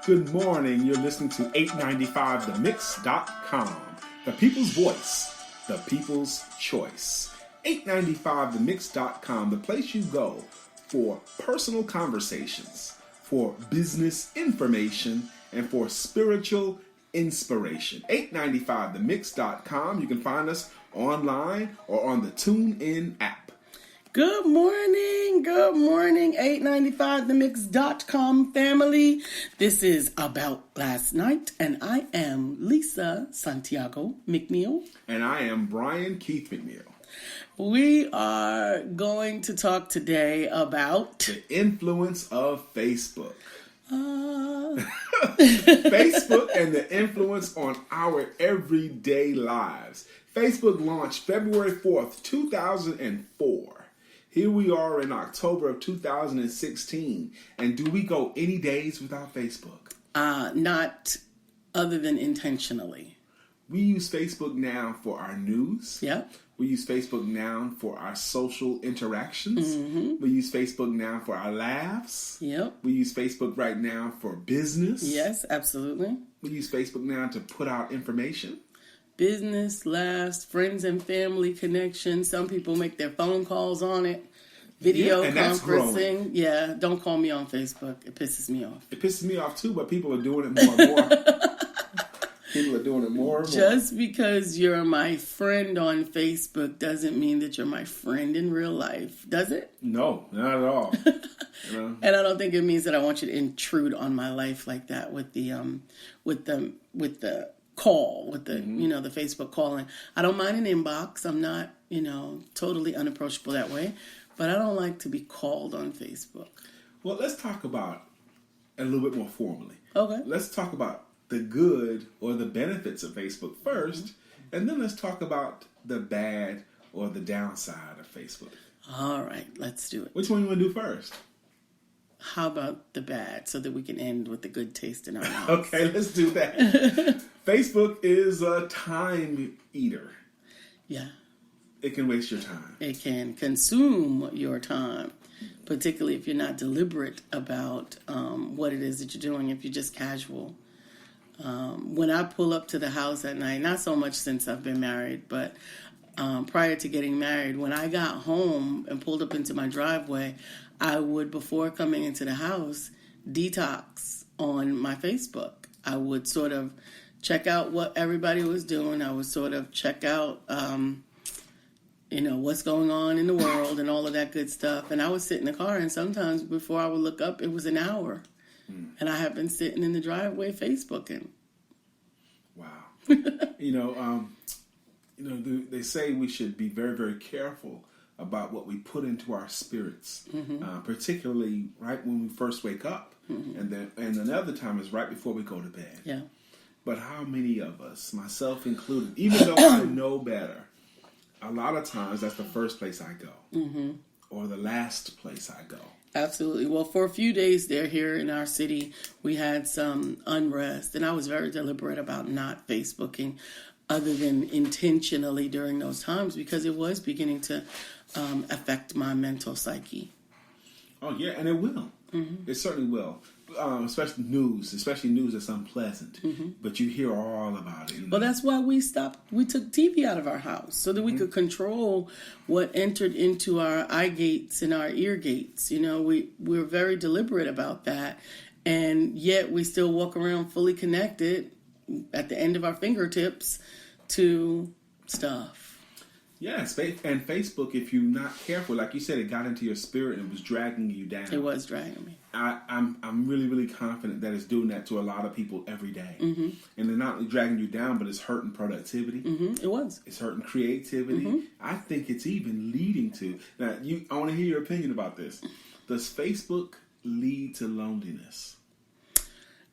Good morning. You're listening to 895themix.com. The people's voice, the people's choice. 895themix.com, the place you go for personal conversations, for business information, and for spiritual inspiration. 895themix.com. You can find us online or on the TuneIn app. Good morning, 895themix.com family. This is About Last Night, and I am Lisa Santiago McNeil. And I am Brian Keith McNeil. We are going to talk today about the influence of Facebook. Facebook and the influence on our everyday lives. Facebook launched February 4th, 2004. Here we are in October of 2016. And do we go any days without Facebook? Not other than intentionally. We use Facebook now for our news. Yep. We use Facebook now for our social interactions. Mm-hmm. We use Facebook now for our laughs. Yep. We use Facebook right now for business. Yes, absolutely. We use Facebook now to put out information. Business, laughs, friends and family connection. Some people make their phone calls on it. Video conferencing. Yeah, don't call me on Facebook. It pisses me off. It pisses me off too, but people are doing it more and more. People are doing it more and more. Just because you're my friend on Facebook doesn't mean that you're my friend in real life, does it? No, not at all. And I don't think it means that I want you to intrude on my life like that with the call, with the the Facebook calling. I don't mind an inbox. I'm not totally unapproachable that way, but I don't like to be called on Facebook. Well, let's talk about a little bit more formally. Okay. Let's talk about the good or the benefits of Facebook first, and then let's talk about the bad or the downside of Facebook. All right, let's do it. Which one you want to do first? How about the bad, so that we can end with the good taste in our mouths? Okay, let's do that. Facebook is a time eater. Yeah. It can waste your time. It can consume your time, particularly if you're not deliberate about what it is that you're doing, if you're just casual. When I pull up to the house at night, not so much since I've been married, but prior to getting married, when I got home and pulled up into my driveway, I would, before coming into the house, detox on my Facebook. I would sort of check out what everybody was doing. I would sort of check out, what's going on in the world and all of that good stuff. And I would sit in the car, and sometimes before I would look up, it was an hour. And I have been sitting in the driveway Facebooking. Wow. They say we should be very, very careful about what we put into our spirits, particularly right when we first wake up, and another time is right before we go to bed. Yeah. But how many of us, myself included, even though I know better, a lot of times that's the first place I go, or the last place I go. Absolutely. Well, for a few days there here in our city, we had some unrest, and I was very deliberate about not Facebooking other than intentionally during those times, because it was beginning to affect my mental psyche. Oh, yeah, and it will. It certainly will. Especially news that's unpleasant. But you hear all about it. Well, that's why we took TV out of our house, so that we could control what entered into our eye gates and our ear gates. We're very deliberate about that, and yet we still walk around fully connected at the end of our fingertips to stuff. Yes, and Facebook, if you're not careful, like you said, it got into your spirit and it was dragging you down. It was dragging me. I'm really, really confident that it's doing that to a lot of people every day. And they're not only dragging you down, but it's hurting productivity. It was. It's hurting creativity. I think it's even leading to... Now, I want to hear your opinion about this. Does Facebook lead to loneliness?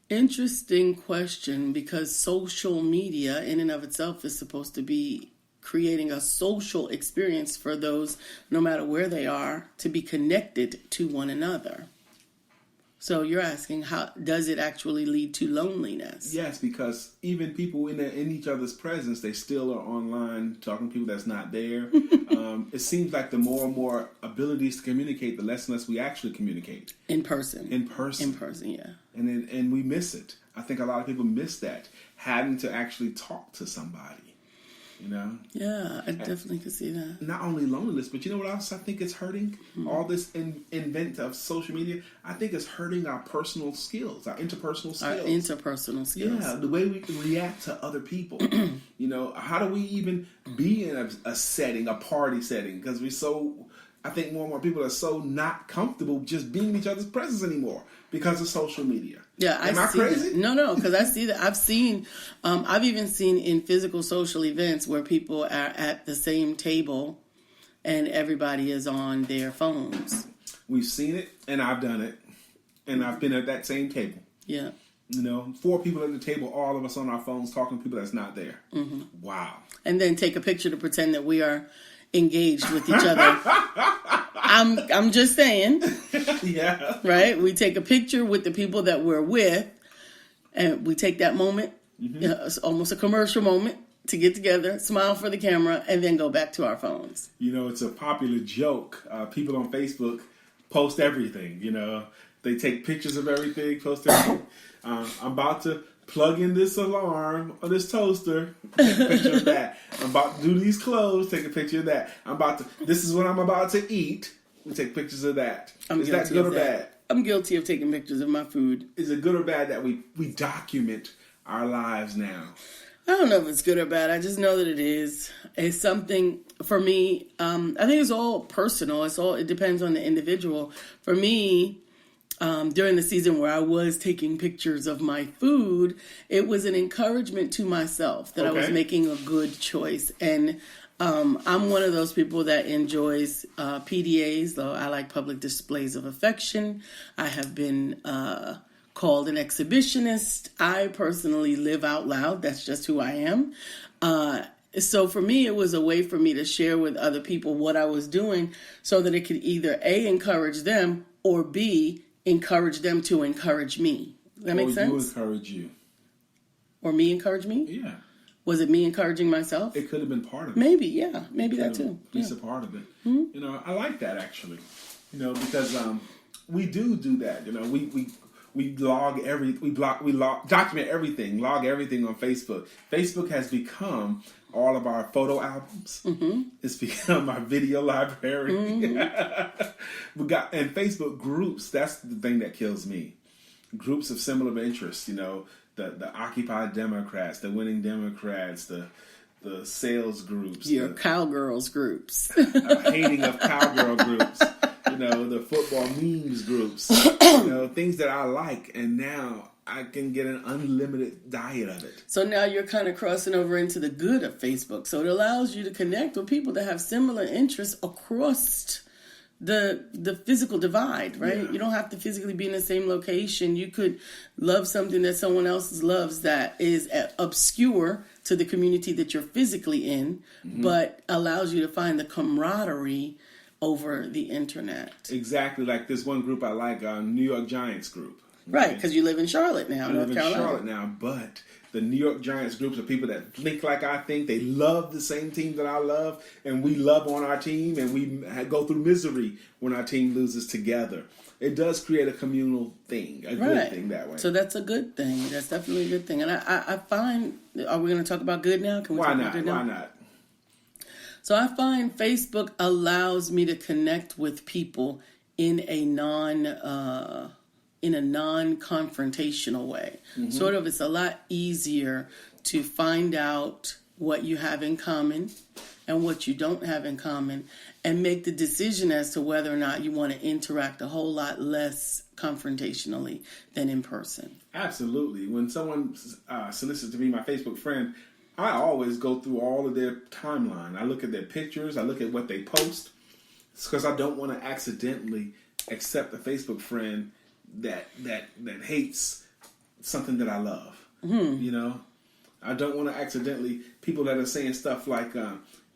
Interesting question, because social media in and of itself is supposed to be creating a social experience for those, no matter where they are, to be connected to one another. So you're asking, how does it actually lead to loneliness? Yes, because even people in each other's presence, they still are online talking to people that's not there. It seems like the more and more abilities to communicate, the less and less we actually communicate. In person. In person, yeah. And we miss it. I think a lot of people miss that, having to actually talk to somebody. You know? Yeah, I definitely could see that. Not only loneliness, but you know what else I think is hurting? All this invent of social media, I think it's hurting our personal skills, our interpersonal skills. Our interpersonal skills. Yeah, the way we can react to other people. You know, how do we even be in a setting, a party setting? Because I think more and more people are so not comfortable just being in each other's presence anymore because of social media. Yeah, Am I crazy? That. No, because I see that. I've even seen in physical social events where people are at the same table and everybody is on their phones. We've seen it, and I've done it, and I've been at that same table. Yeah. You know, 4 people at the table, all of us on our phones talking to people that's not there. Mm-hmm. Wow. And then take a picture to pretend that we are engaged with each other. I'm just saying. Yeah. Right? We take a picture with the people that we're with, and we take that moment, it's almost a commercial moment, to get together, smile for the camera, and then go back to our phones. You know, it's a popular joke. People on Facebook post everything, you know. They take pictures of everything, post everything. I'm about to plug in this alarm or this toaster, take a picture of that. I'm about to do these clothes, take a picture of that. This is what I'm about to eat. We take pictures of that. Is that good or bad? I'm guilty of taking pictures of my food. Is it good or bad that we document our lives now? I don't know if it's good or bad. I just know that it is. It's something, for me, I think it's all personal. It depends on the individual. For me, during the season where I was taking pictures of my food, it was an encouragement to myself that I was making a good choice. And I'm one of those people that enjoys PDAs, though I like public displays of affection. I have been called an exhibitionist. I personally live out loud. That's just who I am. So for me, it was a way for me to share with other people what I was doing so that it could either A, encourage them, or B, encourage them to encourage me. Does that make sense? Or you encourage you. Or me encourage me? Yeah. Was it me encouraging myself? It could have been part of it. Maybe, yeah. Maybe that too. It's a part of it. Mm-hmm. You know, I like that actually. You know, because we do that. You know, we document everything, log everything on Facebook. Facebook has become all of our photo albums. Mm-hmm. It's become our video library. Mm-hmm. And Facebook groups. That's the thing that kills me. Groups of similar interests. You know, the Occupy Democrats, the Winning Democrats, the sales groups, your cowgirls groups, hating of cowgirl groups. You know, the football memes groups. You know, things that I like, and now I can get an unlimited diet of it. So now you're kind of crossing over into the good of Facebook. So it allows you to connect with people that have similar interests across the physical divide, right? Yeah. You don't have to physically be in the same location. You could love something that someone else loves that is obscure to the community that you're physically in, but allows you to find the camaraderie over the internet. Exactly, like this one group I like, New York Giants group. Right, because you live in Charlotte now, North Carolina. I live in Charlotte now, but the New York Giants groups are people that think like I think. They love the same team that I love, and we love on our team, and we go through misery when our team loses together. It does create a communal thing, a good thing that way. So that's a good thing. That's definitely a good thing. And I find, are we going to talk about good now? Can we talk about good now? Why not? So I find Facebook allows me to connect with people in a non-confrontational way. Mm-hmm. Sort of, it's a lot easier to find out what you have in common and what you don't have in common, and make the decision as to whether or not you want to interact a whole lot less confrontationally than in person. Absolutely. When someone solicits to be my Facebook friend, I always go through all of their timeline. I look at their pictures. I look at what they post. It's because I don't want to accidentally accept a Facebook friend that hates something that I love. Mm-hmm. You know, I don't want to accidentally, people that are saying stuff like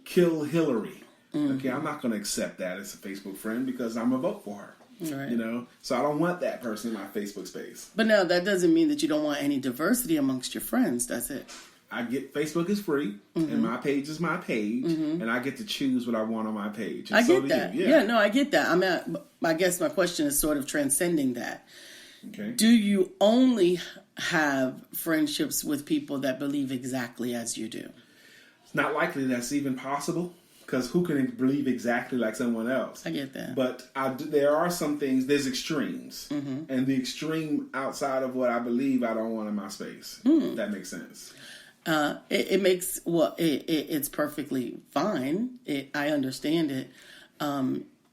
kill Hillary. Mm-hmm. Okay, I'm not going to accept that as a Facebook friend because I'm a vote for her. Right. You know, so I don't want that person in my Facebook space. But now that doesn't mean that you don't want any diversity amongst your friends, does it? I get Facebook is free, and my page is my page, and I get to choose what I want on my page. And I so get that. You. Yeah, no, I get that. I guess my question is sort of transcending that. Okay. Do you only have friendships with people that believe exactly as you do? It's not likely that's even possible, because who can believe exactly like someone else? I get that. But there are some things, there's extremes. And the extreme outside of what I believe, I don't want in my space. That makes sense. It makes, it's perfectly fine. I understand it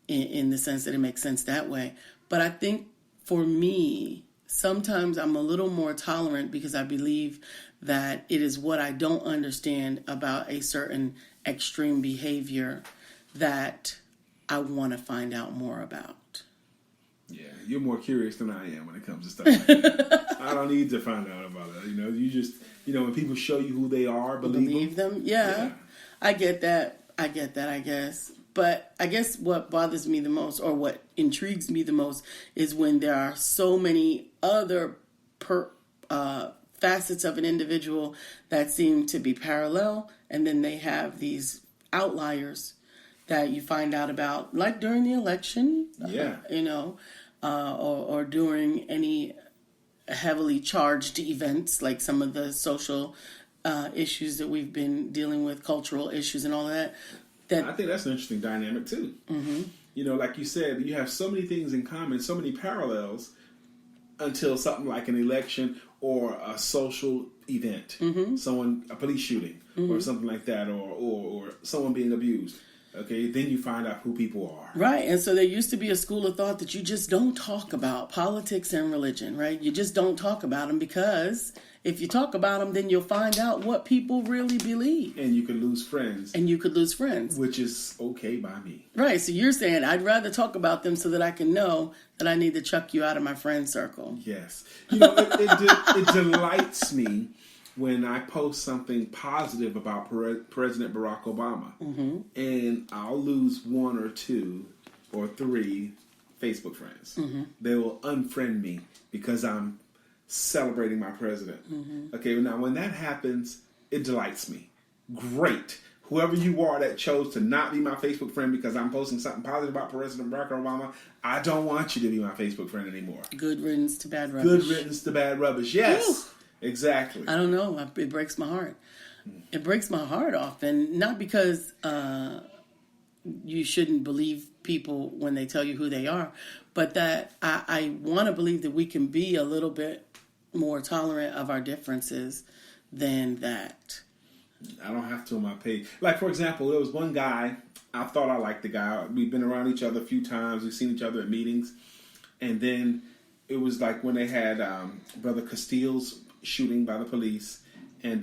in the sense that it makes sense that way. But I think for me, sometimes I'm a little more tolerant because I believe that it is what I don't understand about a certain extreme behavior that I want to find out more about. Yeah, you're more curious than I am when it comes to stuff like that. I don't need to find out about it. You know, you just, when people show you who they are, believe them. Yeah. I get that, I guess. But I guess what bothers me the most, or what intrigues me the most, is when there are so many other facets of an individual that seem to be parallel, and then they have these outliers that you find out about, like during the election, or during any heavily charged events, like some of the social issues that we've been dealing with, cultural issues and all of that. I think that's an interesting dynamic too. Like you said, you have so many things in common, so many parallels, until something like an election or a social event, a police shooting or something like that, or someone being abused. Okay, then you find out who people are. Right, and so there used to be a school of thought that you just don't talk about politics and religion, right? You just don't talk about them, because if you talk about them, then you'll find out what people really believe. And you could lose friends. Which is okay by me. Right, so you're saying I'd rather talk about them so that I can know that I need to chuck you out of my friend circle. Yes. It delights me when I post something positive about President Barack Obama, and I'll lose 1 or 2 or 3 Facebook friends. They will unfriend me because I'm celebrating my president. Okay, now when that happens, it delights me. Great. Whoever you are that chose to not be my Facebook friend because I'm posting something positive about President Barack Obama, I don't want you to be my Facebook friend anymore. Good riddance to bad rubbish. Yes. Whew. Exactly. I don't know. It breaks my heart. It breaks my heart often, not because you shouldn't believe people when they tell you who they are, but that I want to believe that we can be a little bit more tolerant of our differences than that. I don't have to on my page. Like, for example, there was one guy, I thought I liked the guy. We've been around each other a few times. We've seen each other at meetings. And then it was like when they had Brother Castillo's shooting by the police, and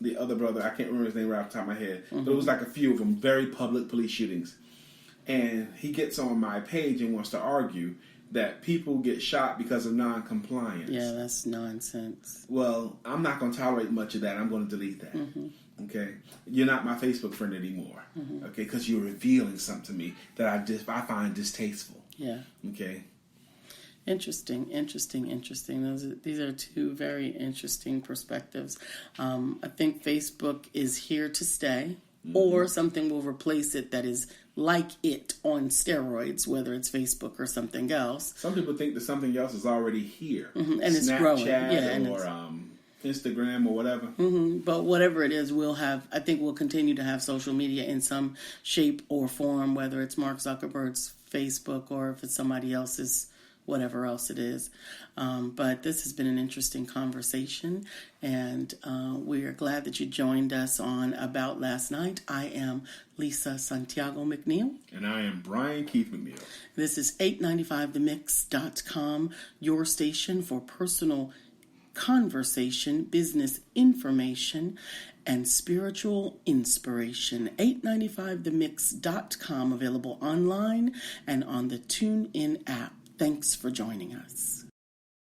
the other brother, I can't remember his name right off the top of my head, but it was like a few of them, very public police shootings. And he gets on my page and wants to argue that people get shot because of non-compliance. Yeah, that's nonsense. Well, I'm not going to tolerate much of that. I'm going to delete that. Okay? You're not my Facebook friend anymore. Okay? Because you're revealing something to me that I find distasteful. Yeah. Okay? Interesting. These are 2 very interesting perspectives. I think Facebook is here to stay, or something will replace it that is like it on steroids, whether it's Facebook or something else. Some people think that something else is already here, and it's growing. Snapchat or Instagram or whatever. But whatever it is, I think we'll continue to have social media in some shape or form, whether it's Mark Zuckerberg's Facebook or if it's somebody else's, whatever else it is. But this has been an interesting conversation, and we are glad that you joined us on About Last Night. I am Lisa Santiago McNeil. And I am Brian Keith McNeil. This is 895themix.com, your station for personal conversation, business information, and spiritual inspiration. 895themix.com, available online and on the TuneIn app. Thanks for joining us.